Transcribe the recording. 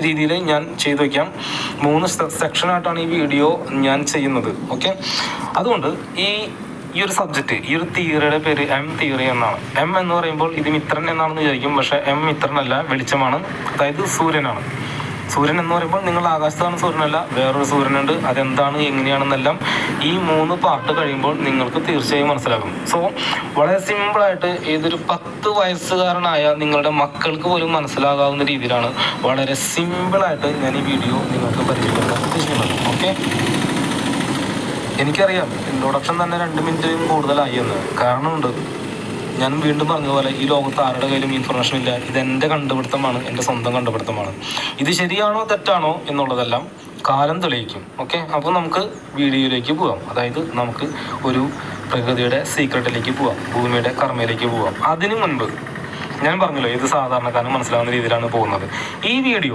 രീതിയിൽ ഞാൻ ചെയ്തു വയ്ക്കാം. 3 സെക്ഷനായിട്ടാണ് ഈ വീഡിയോ ഞാൻ ചെയ്യുന്നത്. ഓക്കെ, അതുകൊണ്ട് ഈ ഒരു സബ്ജക്റ്റ്, ഈ ഒരു തിയറിയുടെ പേര് എം തിയറി എന്നാണ്. എം എന്ന് പറയുമ്പോൾ ഇത് മിത്രൻ എന്നാണെന്ന് വിചാരിക്കും. പക്ഷേ എം മിത്രനല്ല, വെളിച്ചമാണ്, അതായത് സൂര്യനാണ്. സൂര്യൻ എന്ന് പറയുമ്പോൾ നിങ്ങൾ ആകാശത്താണ് സൂര്യനല്ല, വേറൊരു സൂര്യനുണ്ട്. അതെന്താണ്, എങ്ങനെയാണെന്നെല്ലാം ഈ 3 പാർട്ട് കഴിയുമ്പോൾ നിങ്ങൾക്ക് തീർച്ചയായും മനസ്സിലാകും. സോ വളരെ സിമ്പിളായിട്ട് ഏതൊരു 10 വയസ്സുകാരനായ നിങ്ങളുടെ മക്കൾക്ക് പോലും മനസ്സിലാകാവുന്ന രീതിയിലാണ് വളരെ സിമ്പിളായിട്ട് ഞാൻ ഈ വീഡിയോ നിങ്ങൾക്ക് പരിചയപ്പെടുത്താൻ ഉദ്ദേശിക്കുന്നത്. ഓക്കെ, എനിക്കറിയാം ഇൻട്രൊഡക്ഷൻ തന്നെ 2 മിനിറ്റിലും കൂടുതലായി എന്ന്. കാരണമുണ്ട്. ഞാൻ വീണ്ടും പറഞ്ഞതുപോലെ ഈ ലോകത്ത് ആരുടെ കയ്യിലും ഇൻഫർമേഷൻ ഇല്ല. ഇതെൻ്റെ കണ്ടുപിടുത്തമാണ്, എൻ്റെ സ്വന്തം കണ്ടുപിടുത്തമാണ്. ഇത് ശരിയാണോ തെറ്റാണോ എന്നുള്ളതെല്ലാം കാലം തെളിയിക്കും. ഓക്കെ, അപ്പോൾ നമുക്ക് വീഡിയോയിലേക്ക് പോവാം. അതായത് നമുക്ക് ഒരു പ്രകൃതിയുടെ സീക്രട്ടിലേക്ക് പോവാം, ഭൂമിയുടെ കർമ്മയിലേക്ക് പോവാം. അതിനു മുൻപ് ഞാൻ പറഞ്ഞല്ലോ, ഇത് സാധാരണക്കാരന് മനസ്സിലാവുന്ന രീതിയിലാണ് പോകുന്നത്. ഈ വീഡിയോ